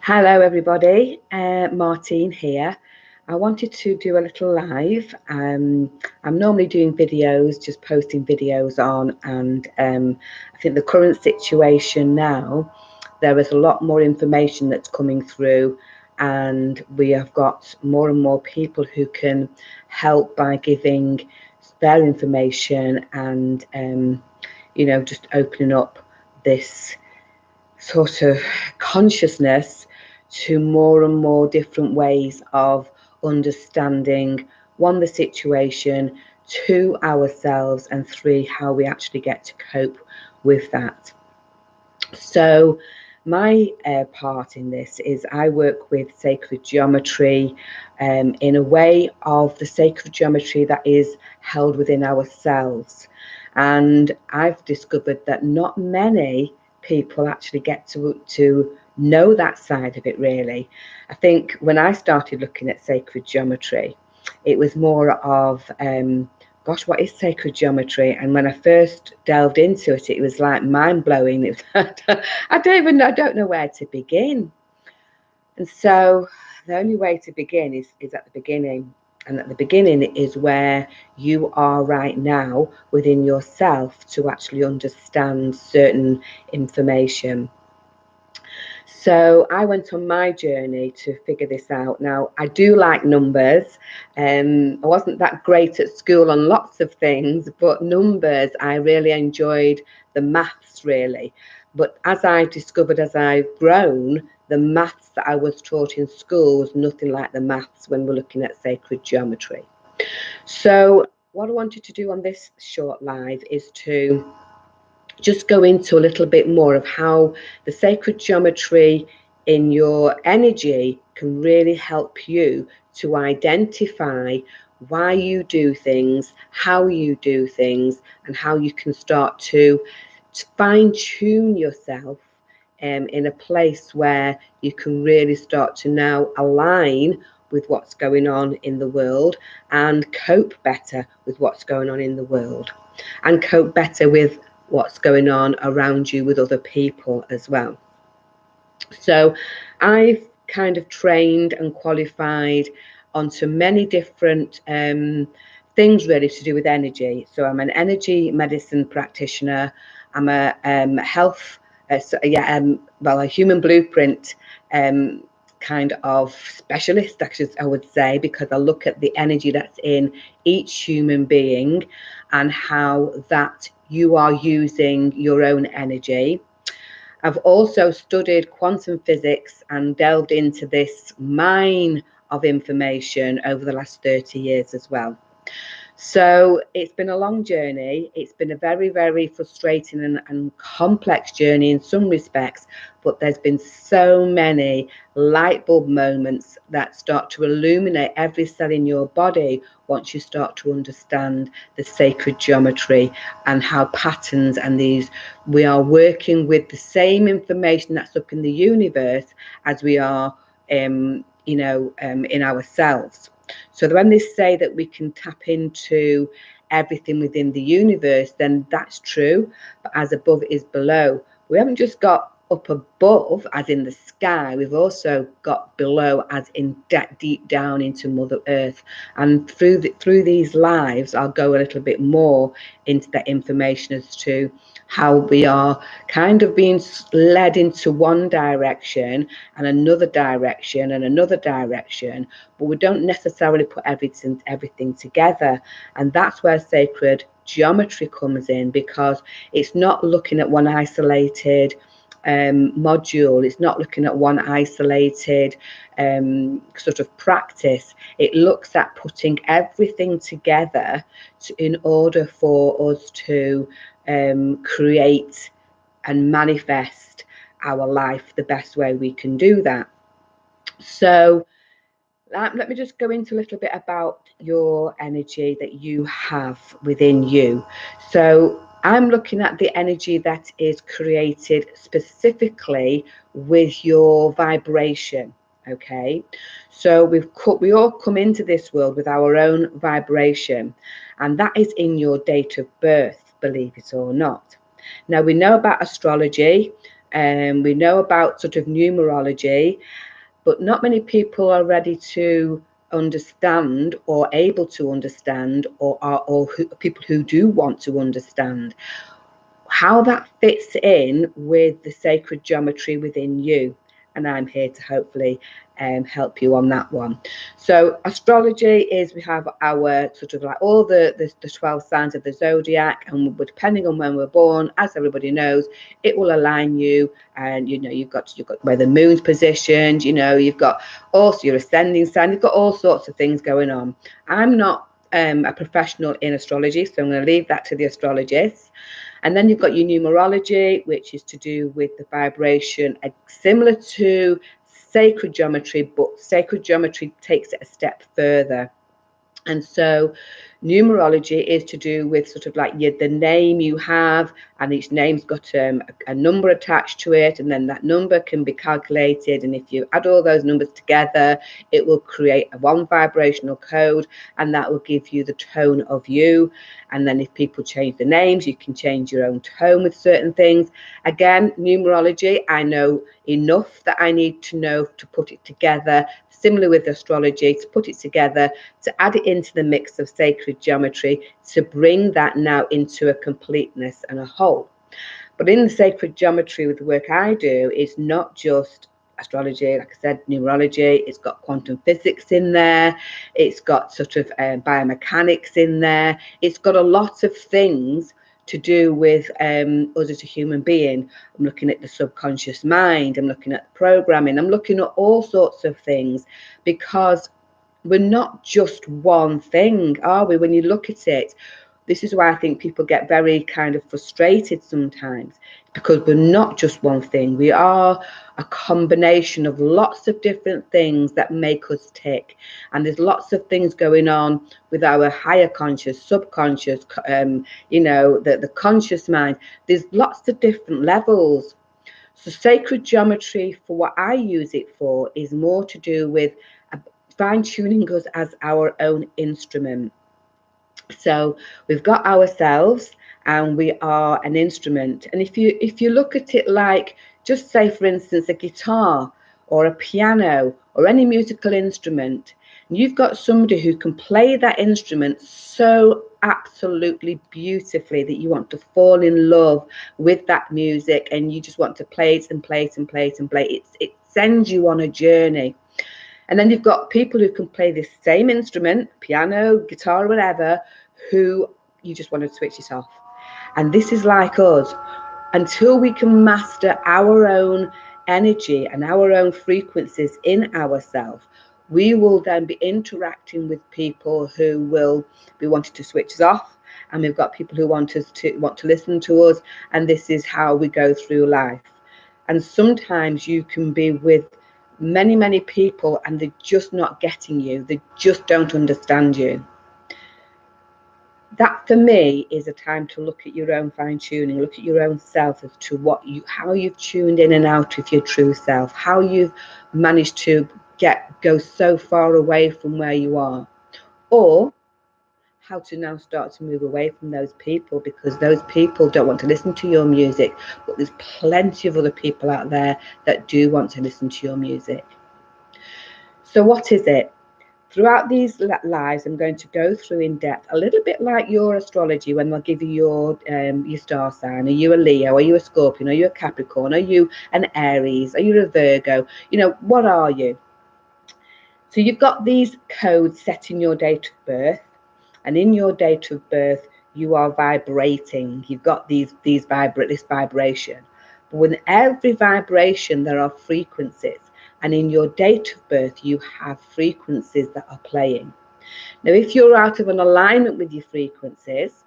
Hello everybody, Martine here. I wanted to do a little live. I'm normally doing videos, just posting videos on, and I think the current situation now, there is a lot more information that's coming through, and we have got more and more people who can help by giving their information and just opening up this sort of consciousness to more and more different ways of understanding, one, the situation, two, ourselves, and three, how we actually get to cope with that. So my part in this is I work with sacred geometry in a way of the sacred geometry that is held within ourselves. And I've discovered that not many people actually get to know that side of it, really. I think when I started looking at sacred geometry, it was more of gosh, what is sacred geometry? And when I first delved into it, it was like mind blowing. I don't know where to begin. And so the only way to begin is at the beginning. And at the beginning is where you are right now within yourself to actually understand certain information. So I went on my journey to figure this out. Now, I do like numbers. I wasn't that great at school on lots of things, but numbers, I really enjoyed the maths, really. But as I discovered as I've grown, the maths that I was taught in school was nothing like the maths when we're looking at sacred geometry. So what I wanted to do on this short live is to just go into a little bit more of how the sacred geometry in your energy can really help you to identify why you do things, how you do things, and how you can start to fine-tune yourself in a place where you can really start to now align with what's going on in the world and cope better with what's going on in the world and cope better with what's going on around you with other people as well. So I've kind of trained and qualified onto many different things really to do with energy. So I'm an energy medicine practitioner. I'm a health, a human blueprint kind of specialist, actually, I would say, because I look at the energy that's in each human being and how that you are using your own energy. I've also studied quantum physics and delved into this mine of information over the last 30 years as well. So it's been a long journey. It's been a very, very frustrating and complex journey in some respects, but there's been so many light bulb moments that start to illuminate every cell in your body once you start to understand the sacred geometry and how patterns and these, we are working with the same information that's up in the universe as we are, in ourselves. So when they say that we can tap into everything within the universe, then that's true. But as above is below. We haven't just got up above, as in the sky. We've also got below, as in deep down into Mother Earth. And through these lives, I'll go a little bit more into that information as to how we are kind of being led into one direction and another direction and another direction, but we don't necessarily put everything together. And that's where sacred geometry comes in, because it's not looking at one isolated module. It's not looking at one isolated sort of practice. It looks at putting everything together in order for us to create and manifest our life the best way we can do that. So let me just go into a little bit about your energy that you have within you. So I'm looking at the energy that is created specifically with your vibration. Okay, so we all come into this world with our own vibration, and that is in your date of birth, believe it or not. Now we know about astrology. We know about sort of numerology, but not many people are ready to understand or able to understand, or people who do want to understand how that fits in with the sacred geometry within you. And I'm here to hopefully help you on that one. So astrology is, we have our sort of like all the 12 signs of the zodiac, and depending on when we're born, as everybody knows, it will align you. And you know, you've got where the moon's positioned, you know, you've got also your ascending sign, you've got all sorts of things going on. I'm not a professional in astrology, so I'm going to leave that to the astrologists. And then you've got your numerology, which is to do with the vibration, similar to sacred geometry, but sacred geometry takes it a step further. And so numerology is to do with sort of like the name you have, and each name's got a number attached to it, and then that number can be calculated, and if you add all those numbers together, it will create one vibrational code, and that will give you the tone of you. And then if people change the names, you can change your own tone with certain things. Again, numerology, I know enough that I need to know to put it together, similar with astrology, to put it together, to add it into the mix of sacred geometry, to bring that now into a completeness and a whole. But in the sacred geometry, with the work I do, it's not just astrology, like I said, numerology, it's got quantum physics in there, it's got sort of biomechanics in there, it's got a lot of things to do with us as a human being. I'm looking at the subconscious mind, I'm looking at programming, I'm looking at all sorts of things, because we're not just one thing, are we? When you look at it, this is why I think people get very kind of frustrated sometimes, because we're not just one thing. We are a combination of lots of different things that make us tick. And there's lots of things going on with our higher conscious, subconscious, you know, the conscious mind. There's lots of different levels. So sacred geometry, for what I use it for, is more to do with fine-tuning us as our own instrument. So we've got ourselves, and we are an instrument. And if you look at it like, just say for instance, a guitar or a piano or any musical instrument, you've got somebody who can play that instrument so absolutely beautifully that you want to fall in love with that music, and you just want to play it and play it and play it and play it. It sends you on a journey. And then you've got people who can play the same instrument, piano, guitar, whatever, who you just want to switch it off. And this is like us. Until we can master our own energy and our own frequencies in ourselves, we will then be interacting with people who will be wanting to switch us off. And we've got people who want to listen to us. And this is how we go through life. And sometimes you can be with many people, and they're just not getting you, they just don't understand you. That for me is a time to look at your own fine-tuning, look at your own self, as to how you've tuned in and out of your true self, how you've managed to go so far away from where you are, or how to now start to move away from those people, because those people don't want to listen to your music. But there's plenty of other people out there that do want to listen to your music. So what is it? Throughout these lives, I'm going to go through in depth, a little bit like your astrology, when they'll give you your star sign. Are you a Leo? Are you a Scorpion? Are you a Capricorn? Are you an Aries? Are you a Virgo? You know, what are you? So you've got these codes set in your date of birth, and in your date of birth, you are vibrating. You've got this vibration. But with every vibration, there are frequencies. And in your date of birth, you have frequencies that are playing. Now, if you're out of an alignment with your frequencies,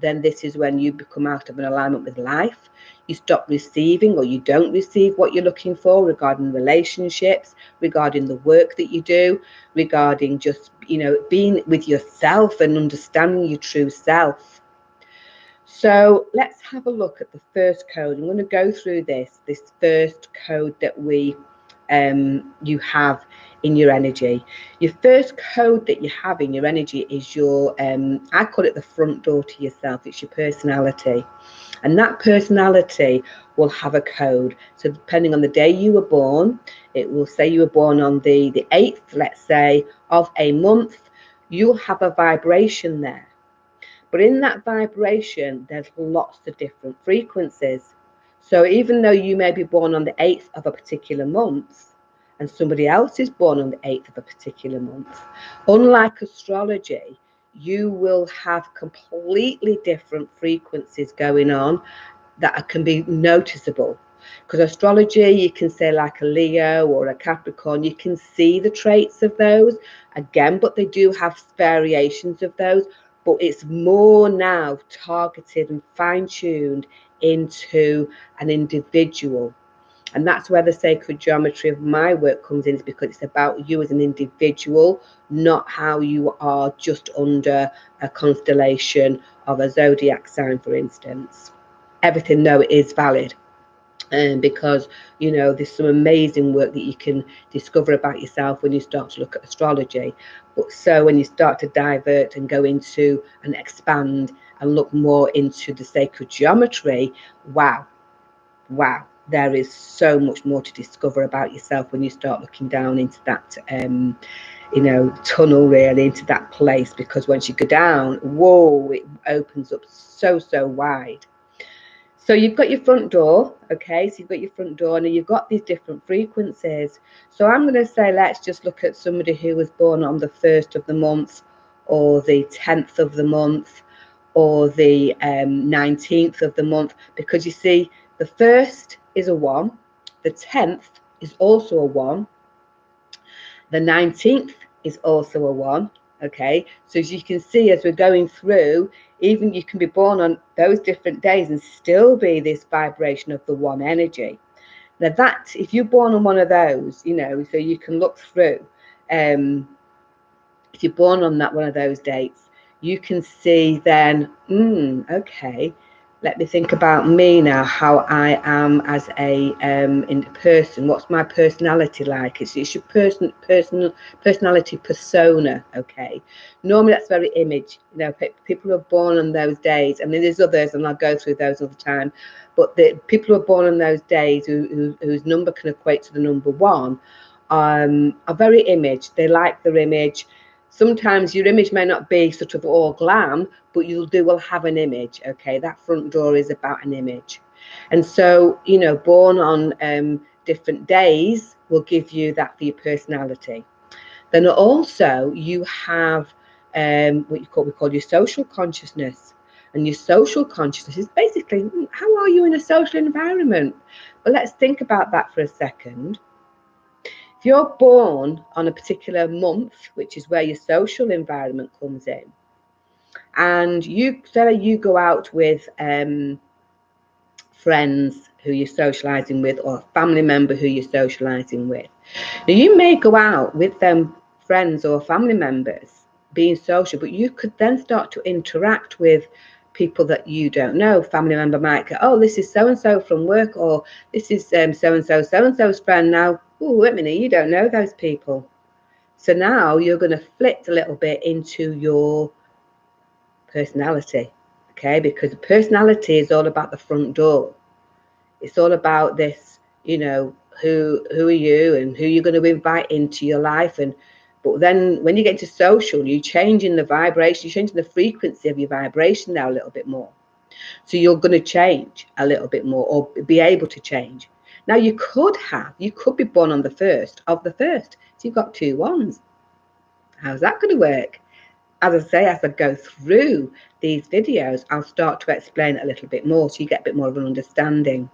then this is when you become out of an alignment with life. You stop receiving, or you don't receive what you're looking for, regarding relationships, regarding the work that you do, regarding just, you know, being with yourself and understanding your true self. So let's have a look at the first code. I'm going to go through this first code that we you have in your energy. Your first code that you have in your energy is your, I call it the front door to yourself. It's your personality. And that personality will have a code. So depending on the day you were born, it will say you were born on the 8th, let's say, of a month, you'll have a vibration there. But in that vibration, there's lots of different frequencies. So even though you may be born on the 8th of a particular month, and somebody else is born on the 8th of a particular month, unlike astrology, you will have completely different frequencies going on that can be noticeable. Because astrology, you can say like a Leo or a Capricorn, you can see the traits of those again, but they do have variations of those. But it's more now targeted and fine-tuned into an individual. And that's where the sacred geometry of my work comes in, is because it's about you as an individual, not how you are just under a constellation of a zodiac sign, for instance. Everything, though, is valid. Because, you know, there's some amazing work that you can discover about yourself when you start to look at astrology. But so when you start to divert and go into and expand and look more into the sacred geometry, wow, there is so much more to discover about yourself when you start looking down into that you know, tunnel, really, into that place. Because once you go down, whoa, it opens up so wide. So you've got your front door, okay? So you've got your front door, and you've got these different frequencies. So I'm going to say, let's just look at somebody who was born on the 1st of the month, or the 10th of the month, or the 19th of the month. Because you see, the 1st is a 1, the 10th is also a 1, the 19th is also a 1. Okay, so as you can see, as we're going through, even you can be born on those different days and still be this vibration of the 1 energy. Now that, if you're born on one of those, you know, so you can look through, if you're born on that one of those dates, you can see then, okay, let me think about me now, how I am as a person. What's my personality like? It's your personality persona. Okay, normally that's very image. You know, people who are born on those days, and there's others, and I'll go through those all the time. But the people who are born on those days, whose number can equate to the number 1, are very image. They like their image. Sometimes your image may not be sort of all glam, but you will have an image. Okay, that front door is about an image. And so, you know, born on different days will give you that for your personality. Then also you have what we call your social consciousness. And your social consciousness is basically, how are you in a social environment? But let's think about that for a second. If you're born on a particular month, which is where your social environment comes in, and you say you go out with friends who you're socializing with, or a family member who you're socializing with, now you may go out with them friends or family members being social, but you could then start to interact with people that you don't know. Family member might go, oh, this is so and so from work, or this is so and so's friend. Now, oh, wait a minute, you don't know those people. So now you're going to flit a little bit into your personality, okay? Because the personality is all about the front door. It's all about this, you know, who are you and who you're going to invite into your life. And but then when you get into social, you're changing the vibration, you're changing the frequency of your vibration now a little bit more. So you're going to change a little bit more, or be able to change. Now you could be born on the 1st of the 1st. So you've got 2 1s. How's that going to work? As I say, as I go through these videos, I'll start to explain it a little bit more so you get a bit more of an understanding.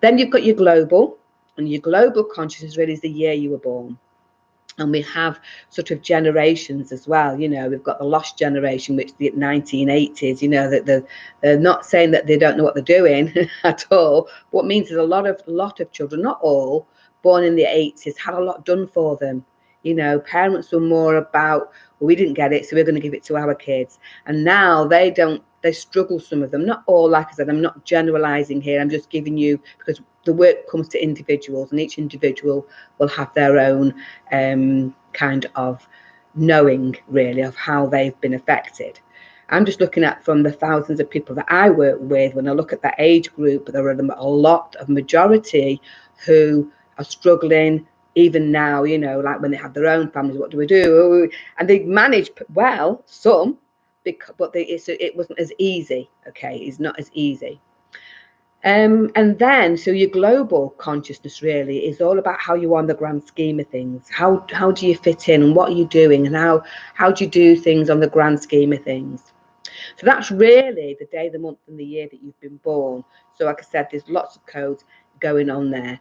Then you've got your global, and your global consciousness really is the year you were born. And we have sort of generations as well. You know, we've got the lost generation, which the 1980s, you know, that they're not saying that they don't know what they're doing at all. What means is a lot of children, not all, born in the 80s, had a lot done for them. You know, parents were more about, well, we didn't get it, so we're going to give it to our kids. And now they don't they struggle, some of them, not all, like I said, I'm not generalizing here, I'm just giving you, because the work comes to individuals, and each individual will have their own kind of knowing, really, of how they've been affected. I'm just looking at, from the thousands of people that I work with, when I look at that age group, there are a lot of majority who are struggling even now, you know, like when they have their own families, what do we do? And they manage well, some, but it wasn't as easy. Okay, it's not as easy. And then, so your global consciousness really is all about how you are in the grand scheme of things. How do you fit in, and what are you doing, and how do you do things on the grand scheme of things? So that's really the day, the month, and the year that you've been born. So like I said, there's lots of codes going on there.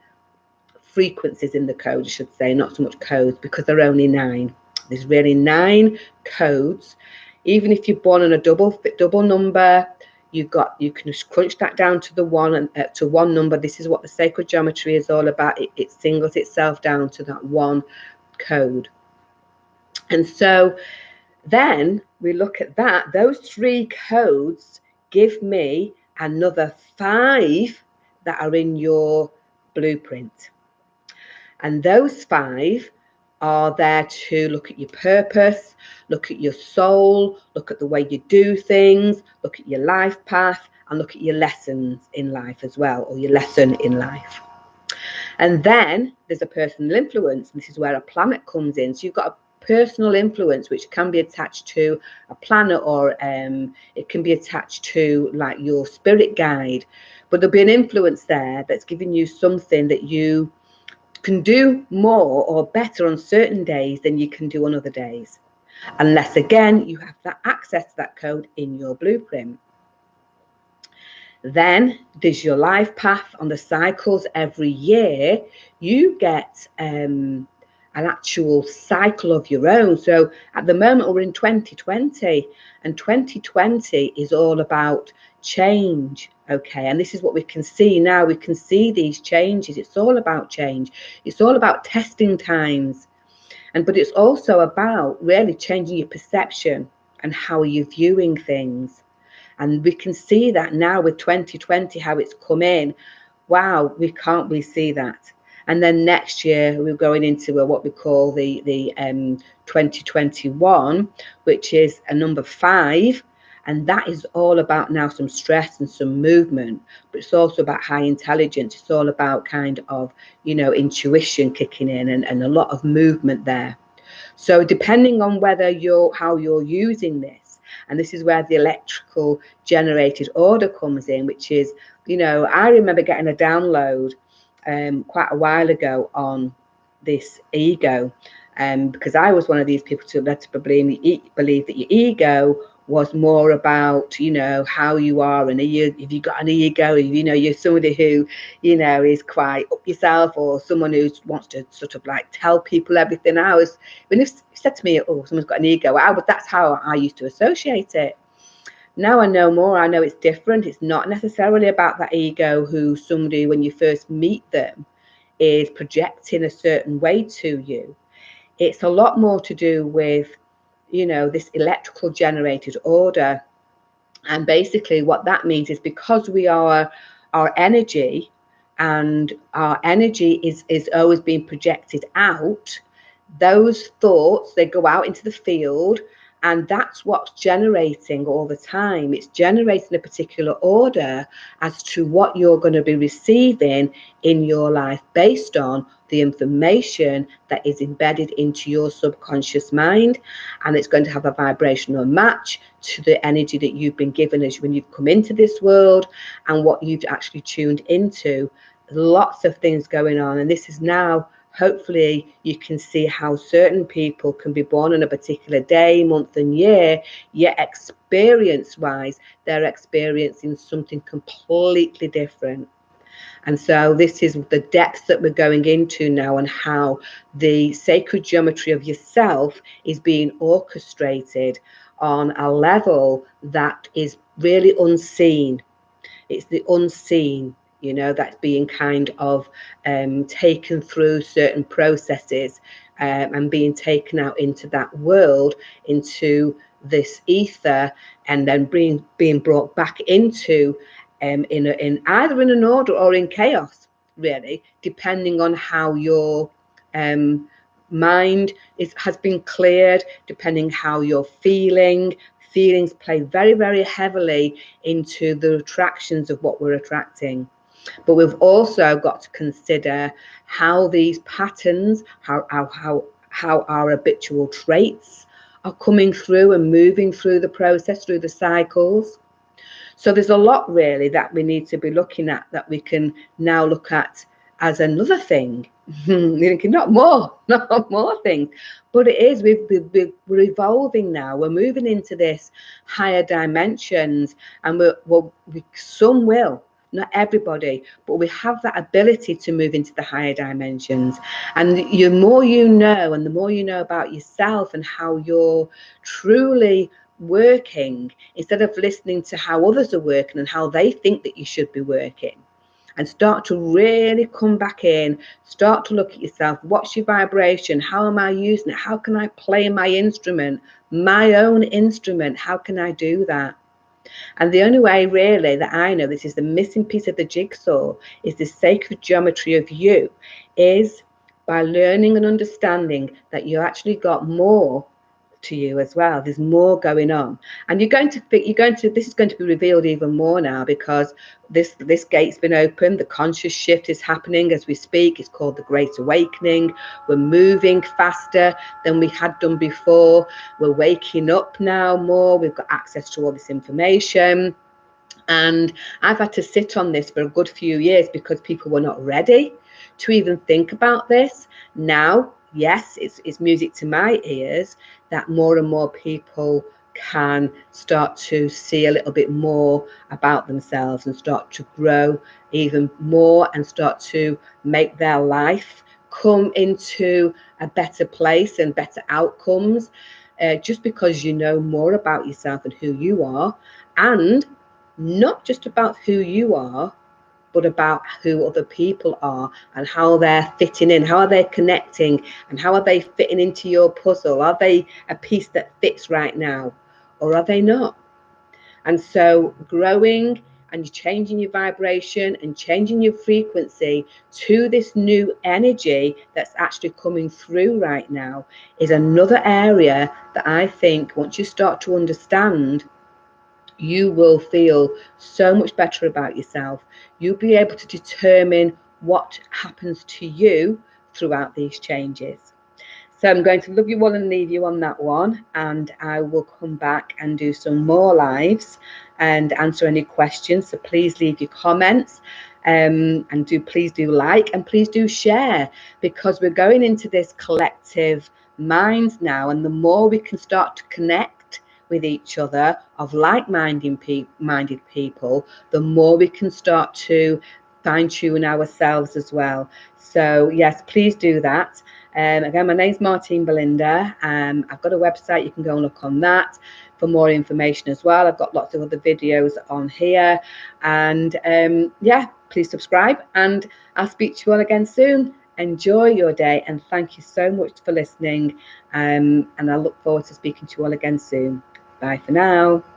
Frequencies in the code, I should say, not so much codes, because there are only 9. There's really 9 codes. Even if you're born on a double number, you can crunch that down to the one, and to one number. This is what the sacred geometry is all about. It singles itself down to that one code. And so then we look at that. Those 3 codes give me another 5 that are in your blueprint. And those 5 are there to look at your purpose, look at your soul, look at the way you do things, look at your life path, and look at your lessons in life as well, or your lesson in life. And then there's a personal influence. This is where a planet comes in. So you've got a personal influence, which can be attached to a planet, or it can be attached to like your spirit guide. But there'll be an influence there that's giving you something that you can do more or better on certain days than you can do on other days, unless again you have that access to that code in your blueprint. Then there's your life path on the cycles. Every year you get an actual cycle of your own. So at the moment we're in 2020, and 2020 is all about change. Okay, and this is what we can see now. We can see these changes. It's all about change. It's all about testing times, but it's also about really changing your perception and how you're viewing things. And we can see that now with 2020, how it's come in. Wow, we see that. And then next year we're going into what we call the 2021, which is a number 5. And that is all about now some stress and some movement, but it's also about high intelligence. It's all about kind of, you know, intuition kicking in, and a lot of movement there. So depending on how you're using this, and this is where the electrical generated order comes in, which is, you know, I remember getting a download quite a while ago on this ego, because I was one of these people who led to believe that your ego was more about, you know, how you are, and if you got an ego, you know, you're somebody who, you know, is quite up yourself, or someone who wants to sort of like tell people everything. When you said to me, oh, someone's got an ego, that's how I used to associate it. Now I know more. I know it's different. It's not necessarily about that ego who somebody, when you first meet them, is projecting a certain way to you. It's a lot more to do with, you know, this electrical generated order. And basically what that means is, because we are our energy, and our energy is always being projected out, those thoughts, they go out into the field, and that's what's generating all the time. It's generating a particular order as to what you're going to be receiving in your life, based on the information that is embedded into your subconscious mind. And it's going to have a vibrational match to the energy that you've been given as when you've come into this world, and what you've actually tuned into. Lots of things going on, and this is now, hopefully you can see how certain people can be born on a particular day, month, and year, yet experience wise they're experiencing something completely different. And so this is the depth that we're going into now, and how the sacred geometry of yourself is being orchestrated on a level that is really unseen. It's the unseen, you know, that's being kind of taken through certain processes, and being taken out into that world, into this ether and then being brought back into in either in an order or in chaos, really, depending on how your mind has been cleared, depending how you're feeling. Feelings play very, very heavily into the attractions of what we're attracting. But we've also got to consider how these patterns, how our habitual traits are coming through and moving through the process, through the cycles. So there's a lot really that we need to be looking at, that we can now look at as another thing. Not more things, but it is, we're evolving now. We're moving into this higher dimensions, and some will, not everybody, but we have that ability to move into the higher dimensions. And the more you know, and the more you know about yourself and how you're truly working, instead of listening to how others are working and how they think that you should be working, and start to really come back in, start to look at yourself. What's your vibration? How am I using it? How can I play my instrument, my own instrument? How can I do that? And the only way really that I know this is the missing piece of the jigsaw, is the sacred geometry of you, is by learning and understanding that you actually got more to you as well. There's more going on, and this is going to be revealed even more now, because this gate's been opened. The conscious shift is happening as we speak. It's called the Great Awakening. We're moving faster than we had done before. We're waking up now more. We've got access to all this information, and I've had to sit on this for a good few years because people were not ready to even think about this. Now, yes, it's music to my ears that more and more people can start to see a little bit more about themselves and start to grow even more and start to make their life come into a better place and better outcomes, just because you know more about yourself and who you are, and not just about who you are, but about who other people are and how they're fitting in, how are they connecting, and how are they fitting into your puzzle? Are they a piece that fits right now, or are they not? And so growing and changing your vibration and changing your frequency to this new energy that's actually coming through right now is another area that I think once you start to understand, you will feel so much better about yourself. You'll be able to determine what happens to you throughout these changes. So I'm going to love you all and leave you on that one, and I will come back and do some more lives and answer any questions. So please leave your comments, and please do like, and please do share, because we're going into this collective minds now, and the more we can start to connect with each other of like-minded people, the more we can start to fine-tune ourselves as well. So yes, please do that. Again, my name's Martine Belinda. I've got a website. You can go and look on that for more information as well. I've got lots of other videos on here, and yeah, please subscribe, and I'll speak to you all again soon. Enjoy your day, and thank you so much for listening, and I look forward to speaking to you all again soon. Bye for now.